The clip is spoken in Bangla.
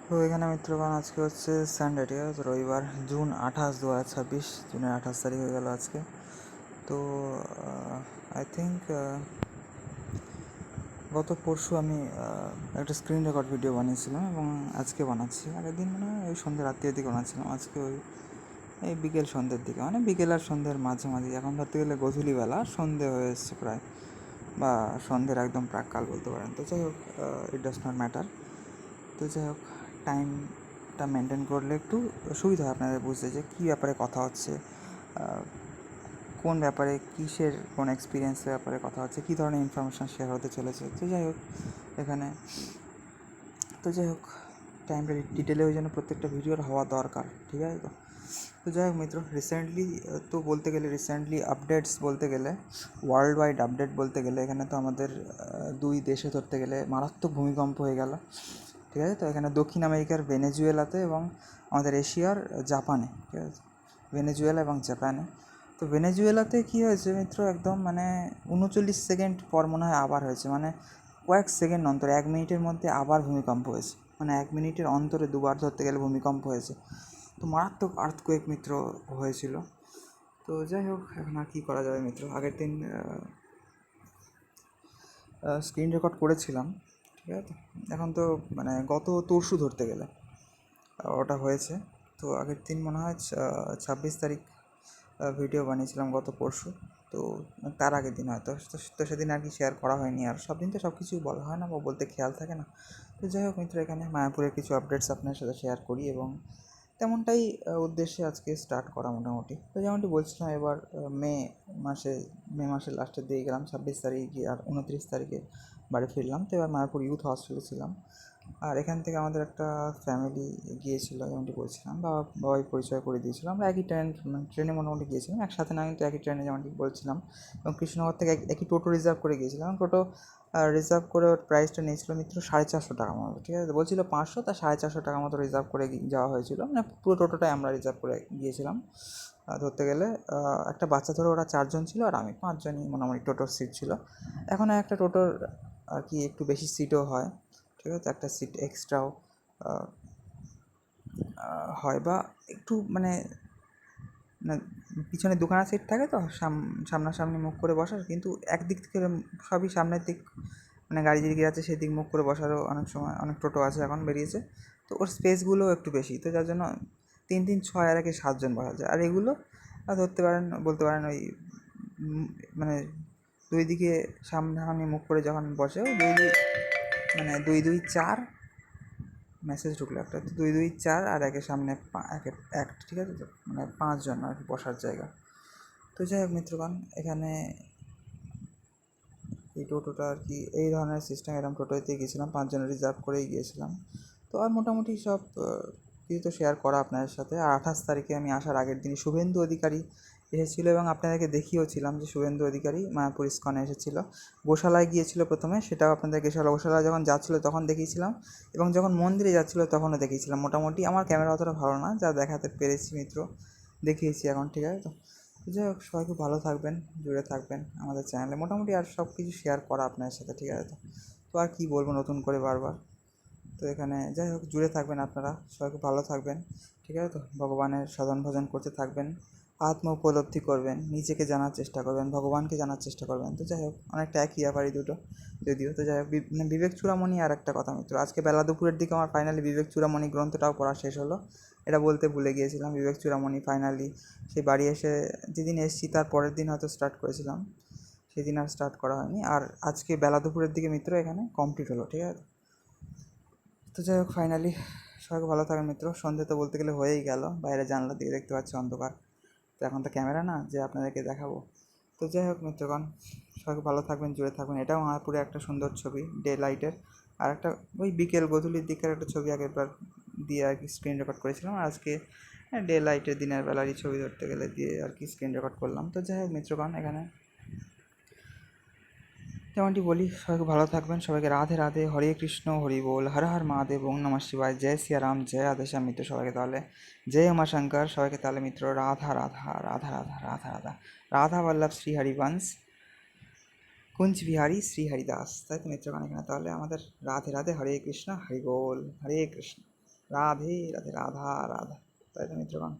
তো এখানে মিত্রগণ আজকে হচ্ছে সানডে, ঠিক আছে, রবিবার, জুন 28, 2026, জুনের 28 তারিখ হয়ে গেল আজকে। তো আই থিঙ্ক গত পরশু আমি একটা স্ক্রিন রেকর্ড ভিডিও বানিয়েছিলাম এবং আজকে বানাচ্ছি। আগের দিন মানে ওই সন্ধ্যে রাত্রির দিকে বানাচ্ছিলাম, আজকে ওই এই বিকেল সন্ধ্যের দিকে, মানে বিকেল আর সন্ধ্যের মাঝামাঝি, এখন ধরতে গেলে গধূলিবেলা, সন্ধে হয়ে এসছে প্রায়, বা সন্ধ্যের একদম প্রাককাল বলতে পারেন। তো যাই হোক, ইট ডাজ নট ম্যাটার। তো যাই হোক, টাইমটা মেনটেন করলে একটু সুবিধা হয় আপনাদের বুঝতে যে কী ব্যাপারে কথা হচ্ছে, কোন ব্যাপারে, কিসের কোন এক্সপিরিয়েন্সের ব্যাপারে কথা হচ্ছে, কী ধরনের ইনফরমেশান শেয়ার হতে চলেছে। তো যাই হোক এখানে, তো যাই হোক টাইমটা ডিটেলে ওই জন্য প্রত্যেকটা ভিডিওর হওয়া দরকার, ঠিক আছে। তো যাই হোক মিত্র, রিসেন্টলি তো বলতে গেলে, রিসেন্টলি আপডেটস বলতে গেলে, ওয়ার্ল্ড ওয়াইড আপডেট বলতে গেলে, এখানে তো আমাদের দুই দেশে ধরতে গেলে মারাত্মক ভূমিকম্প হয়ে গেল, ঠিক আছে। তো এখানে দক্ষিণ আমেরিকার ভেনেজুয়েলাতে এবং আমাদের এশিয়ার জাপানে, ঠিক আছে, ভেনেজুয়েলা এবং জাপানে। তো ভেনেজুয়েলাতে কী হয়েছে মিত্র, একদম মানে 39 সেকেন্ড পর মনে হয় আবার হয়েছে, মানে কয়েক সেকেন্ড অন্তর, 1 মিনিটের মধ্যে আবার ভূমিকম্প হয়েছে, মানে 1 মিনিটের অন্তরে দুবার ধরতে গেলে ভূমিকম্প হয়েছে। তো মারাত্মক আর্থকোয়েক মিত্র হয়েছিল। তো যাই হোক, এখন আর কী করা যাবে মিত্র, আগের দিন স্ক্রিন রেকর্ড করেছিলাম, ঠিক আছে। এখন তো মানে গত তরশু ধরতে গেলে ওটা হয়েছে। তো আগের দিন মনে হয় 26 তারিখ ভিডিও বানিয়েছিলাম, গত পরশু। তো তার আগের দিন হয়তো, তো সেদিন আর কি শেয়ার করা হয়নি। আর সব দিন তো সব কিছুই বলা হয় না বা বলতে খেয়াল থাকে না। তো যাই হোক মিত্র, এখানে মায়াপুরের কিছু আপডেটস আপনার সাথে শেয়ার করি এবং তেমনটাই উদ্দেশ্যে আজকে স্টার্ট করা মোটামুটি। তো যেমনটি বলছিলাম, এবার মে মাসের লাস্টের দিকে গেলাম, 26 তারিখে, আর 29 তারিখে বাড়ি ফিরলাম। তো এবার মায়াপুর ইউথ হস্টেলে ছিলাম। আর এখান থেকে আমাদের একটা ফ্যামিলি গিয়েছিল, যেমনটি বলছিলাম, বাবাই পরিচয় করে দিয়েছিল। আমরা একই ট্রেনে মোটামুটি গিয়েছিলাম, একসাথে না কিন্তু একই ট্রেনে, যেমনটি বলছিলাম। এবং কৃষ্ণনগর থেকে একই টোটো রিজার্ভ করে গিয়েছিলাম। টোটো রিজার্ভ করে ওর প্রাইসটা নিয়েছিল মিত্র 450 টাকা মতো, ঠিক আছে। বলছিল 500, তা 450 টাকা মতো রিজার্ভ করে যাওয়া হয়েছিল, মানে পুরো টোটোটাই আমরা রিজার্ভ করে গিয়েছিলাম। ধরতে গেলে একটা বাচ্চা ধরে ওরা 4 জন ছিল, আর আমি 5 জনই মোটামুটি টোটোর সিট ছিল। এখন একটা টোটোর আর কি একটু বেশি সিটও হয়, ঠিক আছে, একটা সিট এক্সট্রাও হয়, বা একটু মানে না, পিছনে দোকানের সিট থাকে তো সামনাসামনি মুখ করে বসার, কিন্তু একদিক থেকে সবই সামনের দিক, মানে গাড়ি যেদিকে যাচ্ছে সেদিক মুখ করে বসারও অনেক সময় অনেক টোটো আছে, এখন বেরিয়েছে। তো ওর স্পেসগুলোও একটু বেশি, তো যার জন্য 3 3 6 আর 7 জন বসা যায়। আর এগুলো ধরতে পারেন, বলতে পারেন ওই মানে দুই দিকে সামনাসামনি মুখ করে যখন বসে, ওই মানে 2 2 4 মেসেজ ঢুকলো একটা, তো 2 2 4 আর একের সামনে এক, ঠিক আছে। তো মানে 5 জন আর কি বসার জায়গা। তো যাই হোক মিত্রগণ, এখানে এই টোটোটা আর কি এই ধরনের সিস্টেম, এরকম টোটোতে গিয়েছিলাম, 5 জনের রিজার্ভ করেই গিয়েছিলাম। তো আর মোটামুটি সব কিছু তো শেয়ার করা আপনাদের সাথে। আর 28 তারিখে আমি আসার আগের দিনই শুভেন্দু অধিকারী এসেছিলো, এবং আপনাদেরকে দেখিয়েওছিলাম যে শুভেন্দু অধিকারী মায়াপুর ইস্কনে এসেছিলো। গোশালায় গিয়েছিল প্রথমে, সেটাও আপনাদেরকে গোশালায় যখন যাচ্ছিলো তখন দেখিয়েছিলাম, এবং যখন মন্দিরে যাচ্ছিলো তখনও দেখিয়েছিলাম। মোটামুটি আমার ক্যামেরা অতটা ভালো না, যা দেখাতে পেরেছি মিত্র দেখিয়েছি এখন, ঠিক আছে। তো যাই হোক, সবাই খুব ভালো থাকবেন, জুড়ে থাকবেন আমাদের চ্যানেলে, মোটামুটি আর সব কিছু শেয়ার করা আপনাদের সাথে, ঠিক আছে। তো আর কী বলবো নতুন করে বারবার। তো এখানে যাই হোক, জুড়ে থাকবেন আপনারা, সবাই খুব ভালো থাকবেন, ঠিক আছে। তো ভগবানের সাধন ভজন করতে থাকবেন, আত্ম উপলব্ধি করবেন, নিজেকে জানার চেষ্টা করবেন, ভগবানকে জানার চেষ্টা করবেন। তো যাই হোক, অনেকটা একই ব্যাপারই দুটো যদিও। তো যাই হোক, মানে বিবেক চূড়ামণি আর একটা কথা মিত্র, আজকে বেলা দুপুরের দিকে আমার ফাইনালি বিবেক চূড়ামণি গ্রন্থটাও পড়া শেষ হলো। এটা বলতে ভুলে গিয়েছিলাম, বিবেক চূড়ামণি ফাইনালি সেই বাড়ি এসে, যেদিন এসেছি তার পরের দিন হয়তো স্টার্ট করেছিলাম, সেদিন আর স্টার্ট করা হয়নি। আর আজকে বেলা দুপুরের দিকে মিত্র এখানে কমপ্লিট হলো, ঠিক আছে। তো যাই হোক, ফাইনালি সবাইকে ভালো থাকেন মিত্র। সন্ধে তো বলতে গেলে হয়েই গেল, বাইরে জানলা দিয়ে দেখতে পাচ্ছি অন্ধকার। তো এখন তো ক্যামেরা না যে আপনাদেরকে দেখাবো। তো যাই হোক মিত্রগণ, সবাইকে ভালো থাকবেন, জুড়ে থাকবেন। এটাও মায়াপুরে একটা সুন্দর ছবি, ডে লাইটের। আর একটা ওই বিকেল গধূলির দিকের একটা ছবি আগেরবার দিয়ে আর কি স্ক্রিন রেকর্ড করেছিলাম, আর আজকে ডে লাইটের দিনের বেলারই ছবি ধরতে গেলে দিয়ে আর কি স্ক্রিন রেকর্ড করলাম। তো যাই হোক মিত্রগণ, এখানে যেমনটি বলি, সবাইকে ভালো থাকবেন, সবাইকে রাধে রাধে, হরে কৃষ্ণ, হরি বল, হর হর মহাদেব, ওং নমঃ শিবায়, জয় সিয়ারাম, জয় রাধেশ্যাম মিত্র। সবাইকে তাহলে জয় উমাশঙ্কর, সবাইকে তাহলে মিত্র রাধা রাধা রাধা রাধা রাধা রাধা রাধা বল্লভ শ্রী হরিবংশ কুঞ্জ বিহারী শ্রী হরিদাস। তাই তো মিত্রগণ, এখানে তাহলে আমাদের রাধে রাধে, হরে কৃষ্ণ, হরি বল, হরে কৃষ্ণ। রাধে রাধে, রাধা রাধা, তাই তো মিত্রগণ।